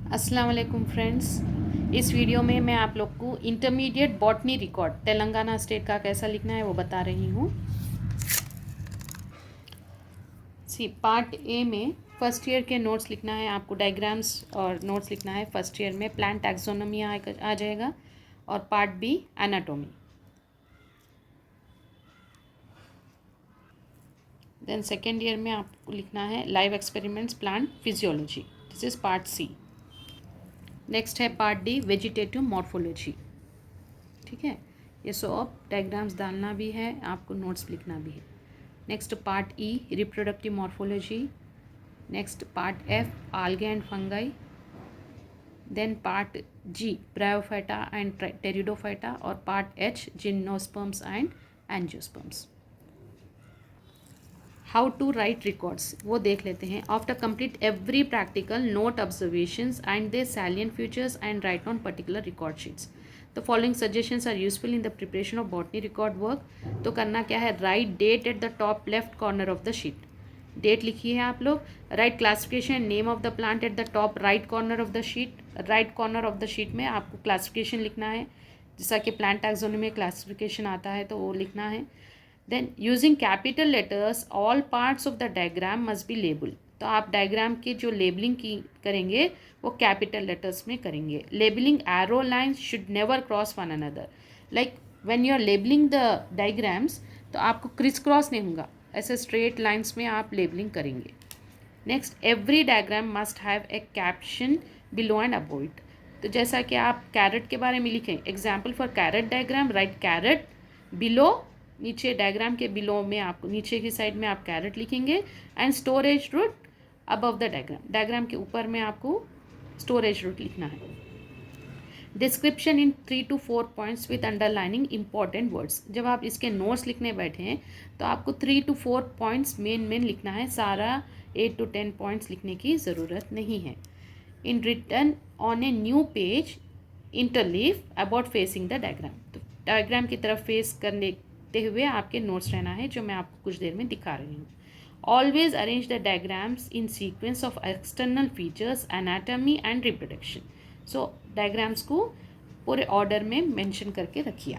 अस्सलाम वालेकुम फ्रेंड्स। इस वीडियो में मैं आप लोग को intermediate botany record Telangana state का कैसा लिखना है वो बता रही हूँ। पार्ट ए में फर्स्ट ईयर के नोट्स लिखना है आपको, डायग्राम्स और नोट्स लिखना है। फर्स्ट ईयर में प्लांट टैक्सोनॉमी आ जाएगा और part B anatomy. Then second year में आपको लिखना है live experiments plant physiology, this is part C. Next है पार्ट डी वेजिटेटिव मॉर्फोलॉजी। ठीक है, ये सब डायग्राम्स डालना भी है आपको, नोट्स लिखना भी है। Next part E reproductive morphology. Next part F algae and fungi. Then part G bryophyta and pteridophyta और part H gymnosperms and angiosperms. How to write records वो देख लेते हैं। After complete every practical note observations and the salient features and write on particular record sheets. The following suggestions are useful in the preparation of botany record work. तो करना क्या है, write date eight the top left corner of the sheet. Date लिखी है आप लोग। Write classification name of the plant at the top right corner of the sheet. Right corner of the sheet में आपको क्लासिफिकेशन लिखना है, जैसा कि प्लांट टैक्सोनॉमी में क्लासिफिकेशन आता है तो वो लिखना है। Then using capital letters all parts of the diagram must be label. तो आप डायग्राम की जो लेबलिंग की करेंगे वो कैपिटल लेटर्स में करेंगे। Labelling arrow lines should never cross one another. Like when you are labelling the diagrams तो आपको क्रिस क्रॉस नहीं होगा, ऐसे स्ट्रेट लाइन्स में आप लेबलिंग करेंगे। Next every diagram must have a caption below and above it. तो जैसा कि आप कैरेट के बारे में लिखें, example for carrot diagram write carrot below, नीचे डायग्राम के बिलो में आपको नीचे की साइड में आप कैरेट लिखेंगे and storage root above the diagram. Diagram के ऊपर में आपको स्टोरेज रूट लिखना है। Description in 3 to 4 points with underlining important words. जब आप इसके नोट्स लिखने बैठे हैं तो आपको 3 to 4 पॉइंट्स मेन लिखना है, सारा 8 to 10 पॉइंट्स लिखने की ज़रूरत नहीं है। In return on a new page interleave about facing the diagram. तो डायग्राम की तरफ फेस करने हुए आपके नोट्स रहना है, जो मैं आपको कुछ देर में दिखा रही हूँ। Always arrange the diagrams in sequence of external features anatomy and reproduction. So diagrams को पूरे ऑर्डर में मेंशन करके रखिए।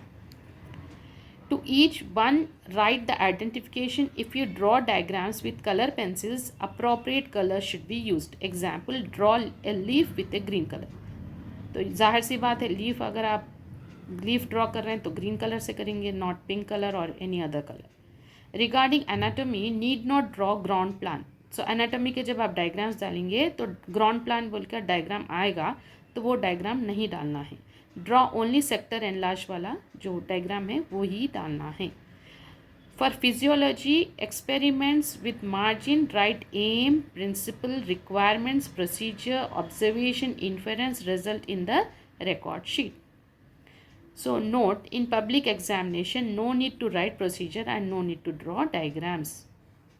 To each one write the identification. If you draw diagrams with color pencils, appropriate color should be used. Example, draw a leaf with a green color. तो जाहिर सी बात है, leaf अगर आप लीफ ड्रॉ कर रहे हैं तो ग्रीन कलर से करेंगे, नॉट पिंक कलर और any other colour. Regarding anatomy need not draw ground plan. So anatomy के जब आप डायग्राम्स डालेंगे तो ग्राउंड प्लान बोलकर डायग्राम आएगा तो वो डायग्राम नहीं डालना है। ड्रॉ ओनली सेक्टर एनलार्ज वाला जो डायग्राम है वो ही डालना है। For physiology experiments with margin write aim principle requirements procedure observation inference result in the record sheet. So note, in public examination no need to write procedure and no need to draw diagrams.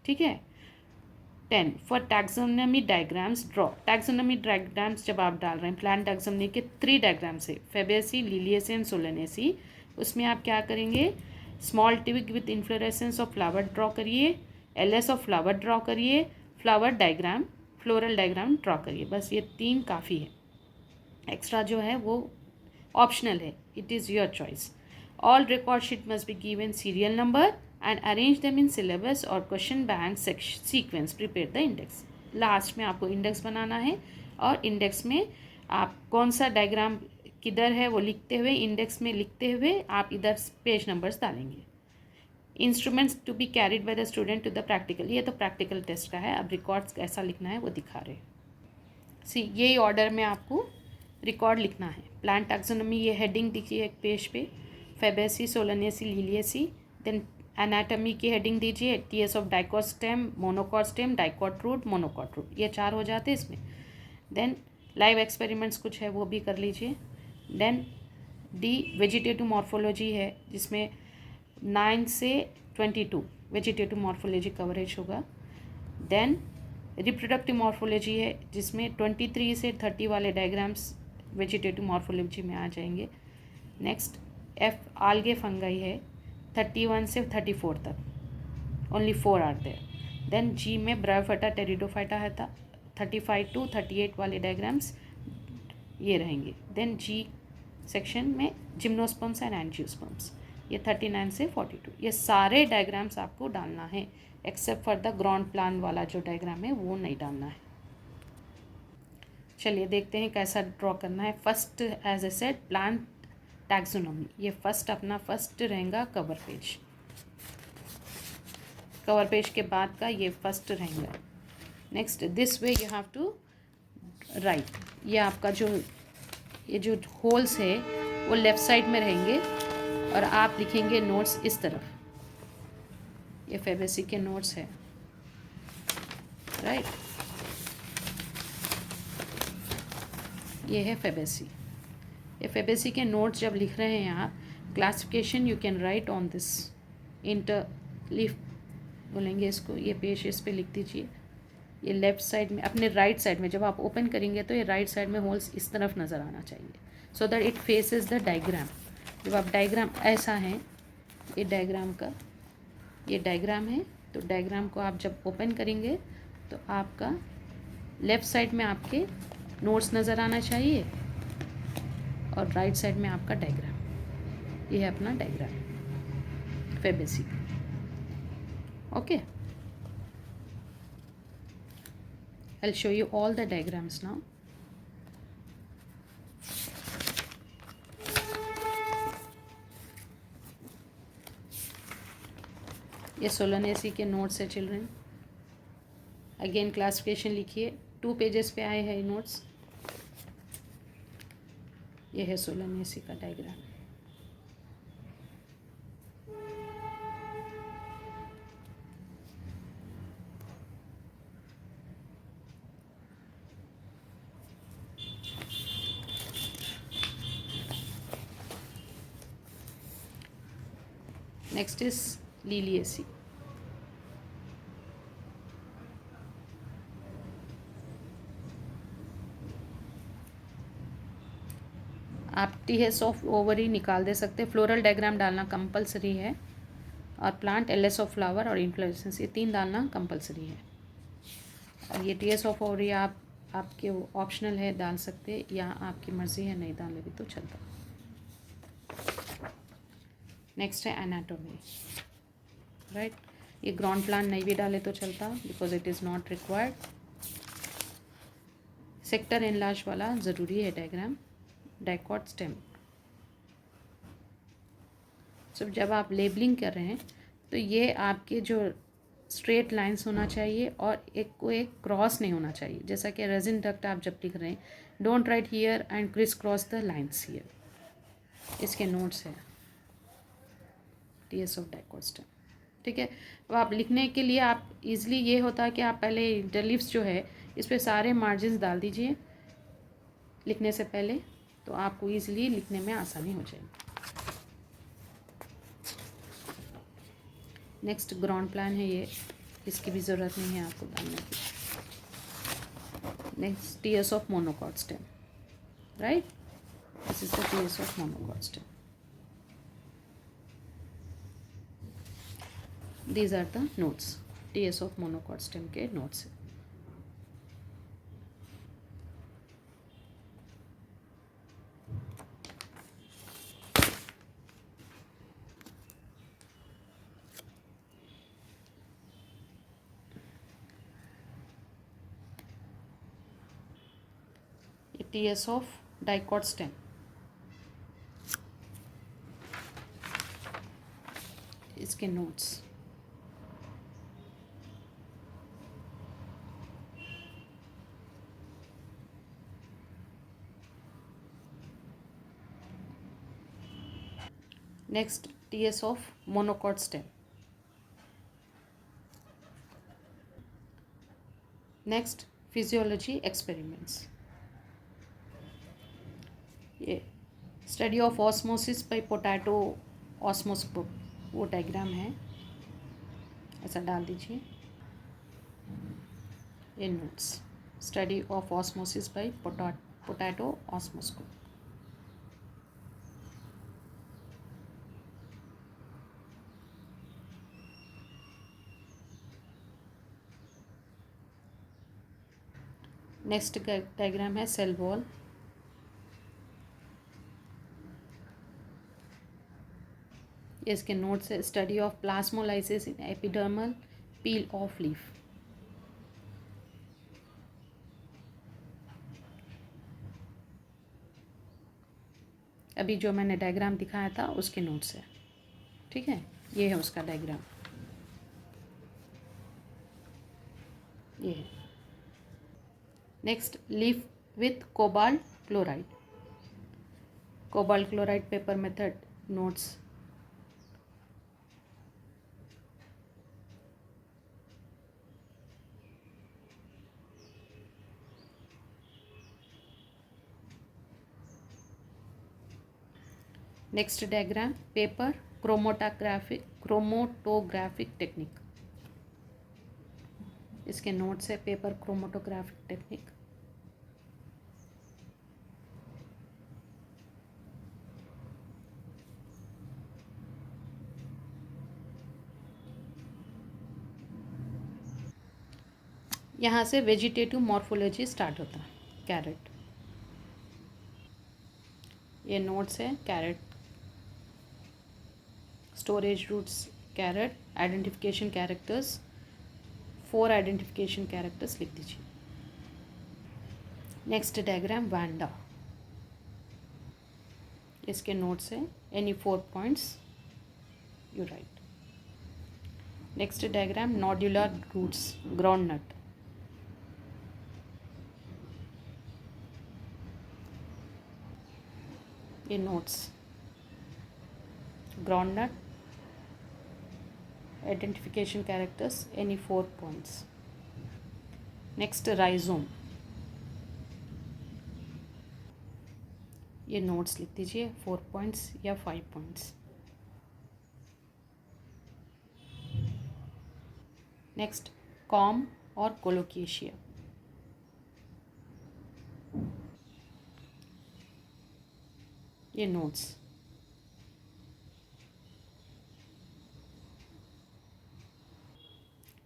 ठीक है। 10 for taxonomy diagrams draw. taxonomy diagrams जब आप डाल रहे हैं, plant taxonomy के 3 diagrams है, Fabaceae Liliaceae and Solanaceae. उसमें आप क्या करेंगे, small twig with inflorescence of flower draw करिए, एलएस ऑफ फ्लावर ड्रॉ करिए, flower diagram floral diagram draw करिए। बस ये 3 काफ़ी है, एक्स्ट्रा जो है वो ऑप्शनल है, it is your choice. All record sheet must be given serial number and arrange them in syllabus और question bank sequence. Prepare the index. Last में आपको इंडेक्स बनाना है और इंडेक्स में आप कौन सा डायग्राम किधर है वो लिखते हुए, इंडेक्स में लिखते हुए आप इधर पेज नंबर्स डालेंगे। Instruments to be carried by the student to the practical. ये तो प्रैक्टिकल टेस्ट का है, अब रिकॉर्ड्स कैसा लिखना है वो दिखा रहे हैं। सी यही ऑर्डर में आपको रिकॉर्ड लिखना है। प्लांट टैक्सोनॉमी, ये हेडिंग दिखिए एक पेज पे, Fabaceae Solanaceae Liliaceae. Then anatomy की हेडिंग दीजिए, TS of dicot stem, monocot stem, dicot root, monocot root, ये 4 हो जाते हैं इसमें। देन लाइव एक्सपेरिमेंट्स कुछ है वो भी कर लीजिए। देन डी वेजिटेटिव मॉर्फोलॉजी है, जिसमें 9 से 22 वेजिटेटिव मॉर्फोलॉजी कवरेज होगा। देन रिप्रोडक्टिव मॉर्फोलॉजी है, जिसमें 23 से 30 वाले डायग्राम्स वेजिटेटिव मॉर्फोलॉजी में आ जाएंगे। नेक्स्ट एफ आल्गे फंगाई है, 31 से 34 तक, ओनली 4 आर देयर। देन जी में ब्रायोफाइटा टेरिडोफाइटा है था, 35 to 38 वाले डायग्राम्स ये रहेंगे। देन जी सेक्शन में जिम्नोस्पर्म्स एंड एंजियोस्पर्म्स, ये 39 से 42, ये सारे डायग्राम्स आपको डालना है except for the ground plan वाला जो डायग्राम है वो नहीं डालना है। चलिए देखते हैं कैसा ड्रॉ करना है। First as I said plant taxonomy, ये फर्स्ट रहेगा कवर पेज। कवर पेज के बाद का ये फर्स्ट रहेगा। Next this way you have to write, ये आपका ये जो होल्स है वो लेफ़्ट साइड में रहेंगे और आप लिखेंगे नोट्स इस तरफ। ये फेबेसी के नोट्स है, राइट। ये है फेबेसी। ये फेबेसी के नोट्स जब लिख रहे हैं आप, classification you can write on this inter leaf बोलेंगे इसको, ये पेज इस पे लिख दीजिए। ये लेफ़्ट साइड में, अपने राइट साइड में जब आप ओपन करेंगे तो ये राइट साइड में होल्स इस तरफ नज़र आना चाहिए, so that it faces the diagram. जब आप डायग्राम ऐसा है, ये डायग्राम का ये डायग्राम है, तो डायग्राम को आप जब ओपन करेंगे तो आपका लेफ़्ट साइड में आपके नोट्स नज़र आना चाहिए और राइट साइड में आपका डायग्राम। ये है अपना diagram Fabaceae. Okay, I'll show you all the diagrams now. ये सोलनेसी के नोट्स है चिल्ड्रन। अगेन क्लासिफिकेशन लिखिए, 2 पेजेस पे आए हैं नोट्स। ये है सोलनेसी का डायग्राम। Next is लीलिएसी। आप टीएस ऑफ ओवरी निकाल दे सकते, फ्लोरल डायग्राम डालना कंपलसरी है, और प्लांट एलएस ऑफ फ्लावर और इन्फ्लोरेसेंस, ये 3 डालना कंपलसरी है। और ये टीएस ऑफ ओवरी आपके ऑप्शनल है, डाल सकते, या आपकी मर्ज़ी है, नहीं डाले भी तो चलता। नेक्स्ट है एनाटोमी, राइट। ये ग्राउंड प्लान नहीं भी डाले तो चलता, because it is not required. Sector enlarge वाला ज़रूरी है डायग्राम। डाइकॉट स्टेम, सब जब आप लेबलिंग कर रहे हैं तो ये आपके जो स्ट्रेट लाइंस होना चाहिए और एक क्रॉस नहीं होना चाहिए। जैसा कि रेजिन डक्ट आप जब लिख रहे हैं, don't write here and criss cross the lines here. इसके नोट्स है टीएस ऑफ डाइकॉट स्टेम, ठीक है। अब आप लिखने के लिए आप इजीली ये होता है कि आप पहले इंटरलिप्स जो है इस पे सारे मार्जिन्स डाल दीजिए लिखने से पहले, तो आपको इजीली लिखने में आसानी हो जाएगी। नेक्स्ट ग्राउंड प्लान है ये, इसकी भी ज़रूरत नहीं है आपको डालने की। Next TS of monocot stem, right, this is the TS of monocot stem. These are the notes, TS of monocot stem के notes. TS of dicot stem, इसके notes. Next TS of monocot stem. Next physiology experiments, ये study of osmosis by potato osmoscope, वो diagram है, ऐसा डाल दीजिए। ये notes, study of osmosis by potato osmoscope. Next diagram है सेल वॉल, इसके नोट्स है study of plasmolysis in epidermal peel of leaf. अभी जो मैंने डायग्राम दिखाया था उसके नोट्स है, ठीक है, ये है उसका डायग्राम, ये है। Next, leaf with cobalt chloride, cobalt chloride paper method notes. Next diagram, paper chromatographic technique, इसके नोट्स है पेपर क्रोमोटोग्राफिक टेक्निक। यहाँ से वेजिटेटिव मॉर्फोलॉजी स्टार्ट होता है, कैरेट, ये नोट्स है carrot, storage roots carrot, identification characters, 4 identification characters लिख दीजिए। नेक्स्ट डायग्राम, वांडा, इसके नोट्स है any 4 points you write. Next diagram, nodular roots ground nut, ये notes, ground nut, identification characters any 4 points. Next, rhizome, ये notes लिख दीजिए 4 points या 5 points. Next, corm और कोलोकेशिया, ये notes.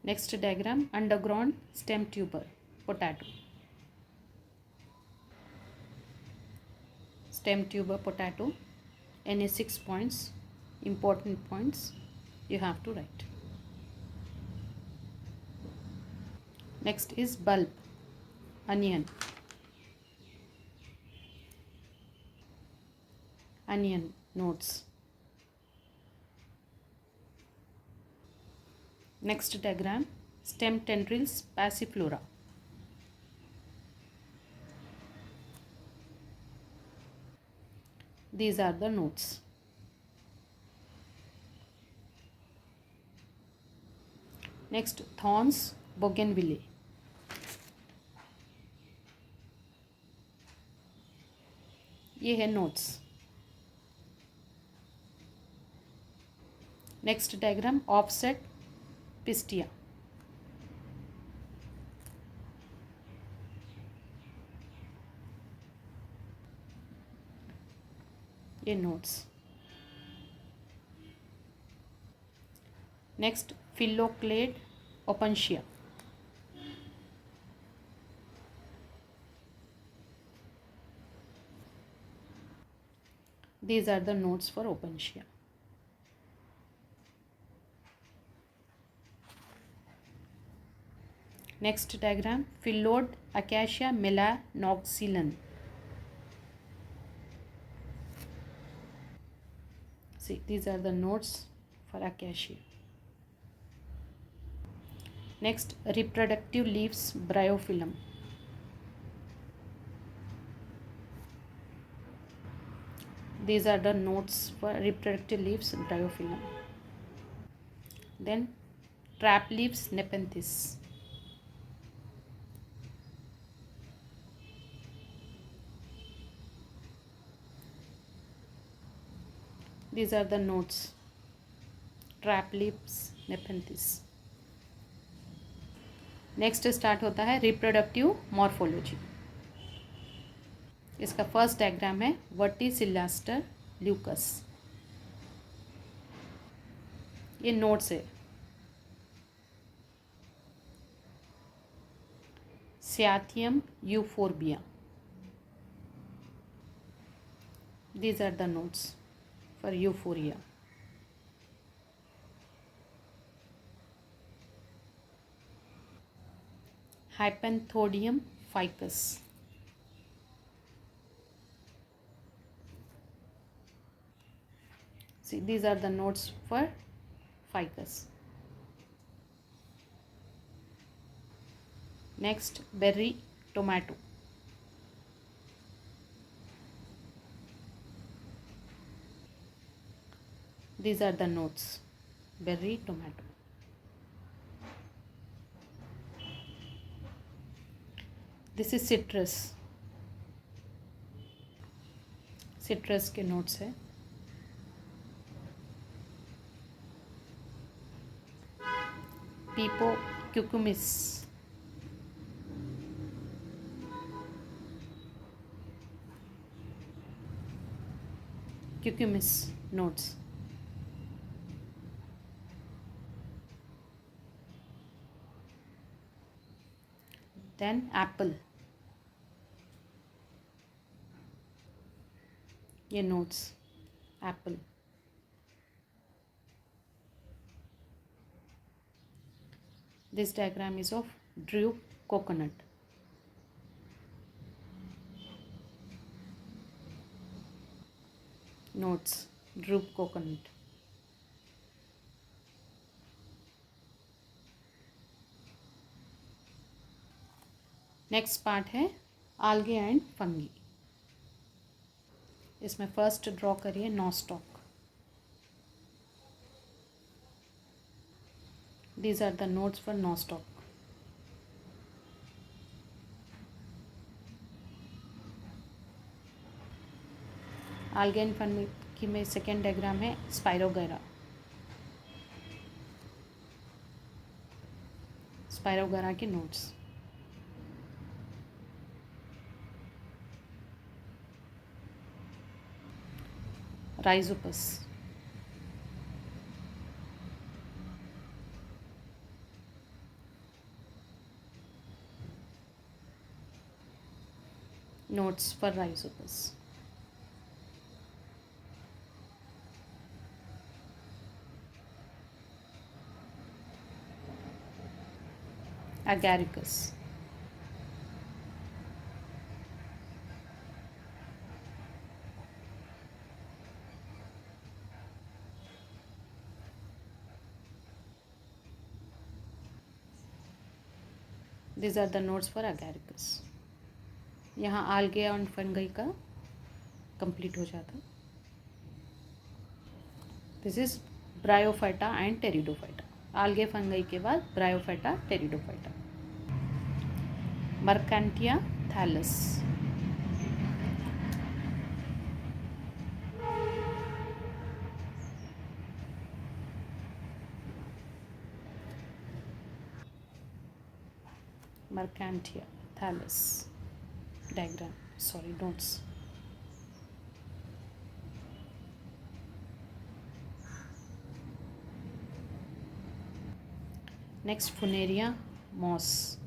Next diagram, underground stem tuber potato, stem tuber potato any 6 points, important points you have to write. Next is bulb, onion, onion notes. Next diagram, stem tendrils passiflora, these are the notes. Next, thorns bougainvillea, ये है notes. Next diagram, offset pistia, ये notes. Next, phylloclade opuntia, these are the notes for opensia. Next diagram, phylloid acacia melanoxylon, see these are the notes for acacia. Next, reproductive leaves bryophyllum, these are the notes for reproductive leaves bryophyllum. Then trap leaves nepenthes, these are the notes, trap leaves nepenthes. Next start होता है reproductive morphology, इसका first diagram है verticillaster Lucas, ये notes है। सियाथियम euphorbia, these are the notes for euphoria. Hypanthodium ficus. See, these are the notes for ficus. Next, berry tomato. These are the notes. Berry tomato. This is citrus. Citrus के notes है. पीपो क्यूकुमिस. क्यूकुमिस notes. Then apple. ये notes. Apple. This diagram is of drupe coconut. Notes. Drupe coconut. Next part है algae and fungi. इसमें first draw करिए nostoc. These are the notes for nostoc. algae and fungi में second diagram है स्पाइरोगैरा. स्पाइरोगैरा के notes. Rhizopus. Notes for Rhizopus. Agaricus. These are the notes for Agaricus. यहाँ algae और fungi का complete हो जाता. This is Bryophyta and Pteridophyta. algae fungi के बाद Bryophyta, Pteridophyta. Mercantia thallus. Mercantia thallus. Diagram. Sorry, notes. Next, Funaria moss.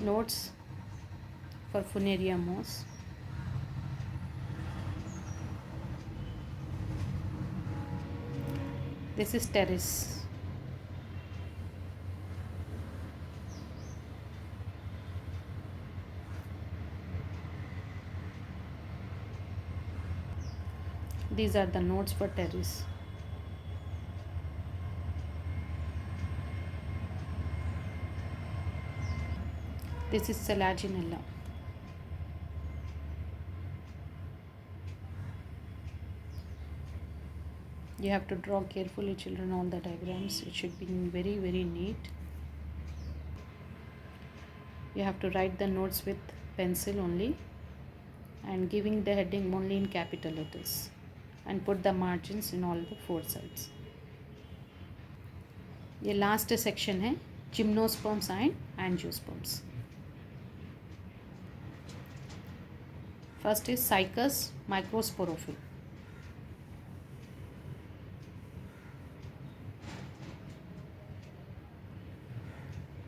Notes for Funaria moss. This is terrace. These are the notes for terrace. This is Selaginella. You have to draw carefully, children, all the diagrams. It should be very, very neat. You have to write the notes with pencil only and giving the heading only in capital letters and put the margins in all the four sides. ये last section है gymnosperms and angiosperms. First is Cycas microsporophyll.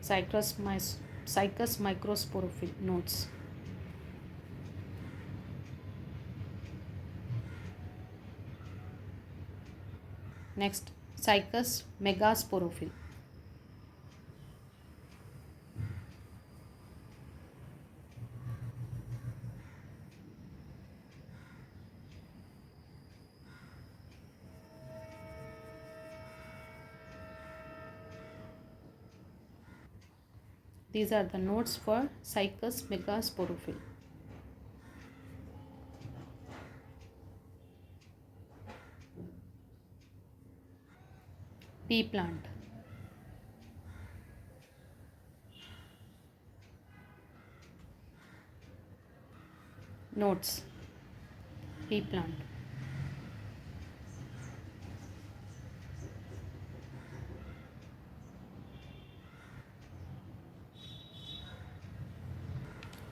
Cycas microsporophyll notes. Next, Cycas megasporophyll. These are the notes for Cycas megasporophyll. Pea plant. Notes. Pea plant.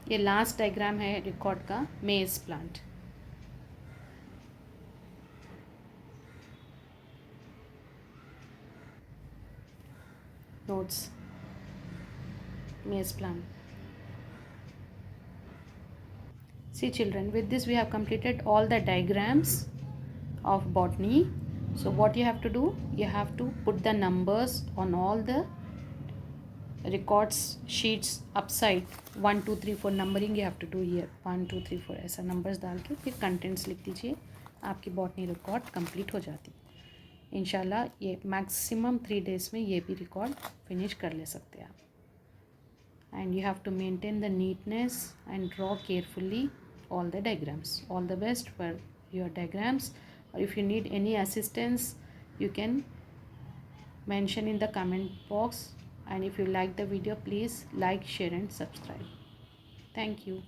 ये last diagram है record का, मेज plant. Notes. Maize plant. See children, with this we have completed all the diagrams of botany. So what you have to do, you have to put the numbers on all the records sheets upside. 1 2 3 4 numbering you have to do here. 1 2 3 4 ऐसा numbers डाल के फिर contents लिख दीजिए. आपकी botany record complete हो जाती. इंशाल्लाह ये मैक्सिमम 3 डेज़ में ये भी रिकॉर्ड फिनिश कर ले सकते हैं आप. And you have to maintain the neatness and draw carefully all the diagrams. All the best for your diagrams, or if you need any assistance you can mention in the comment box. And if you like the video, please like, share and subscribe. Thank you.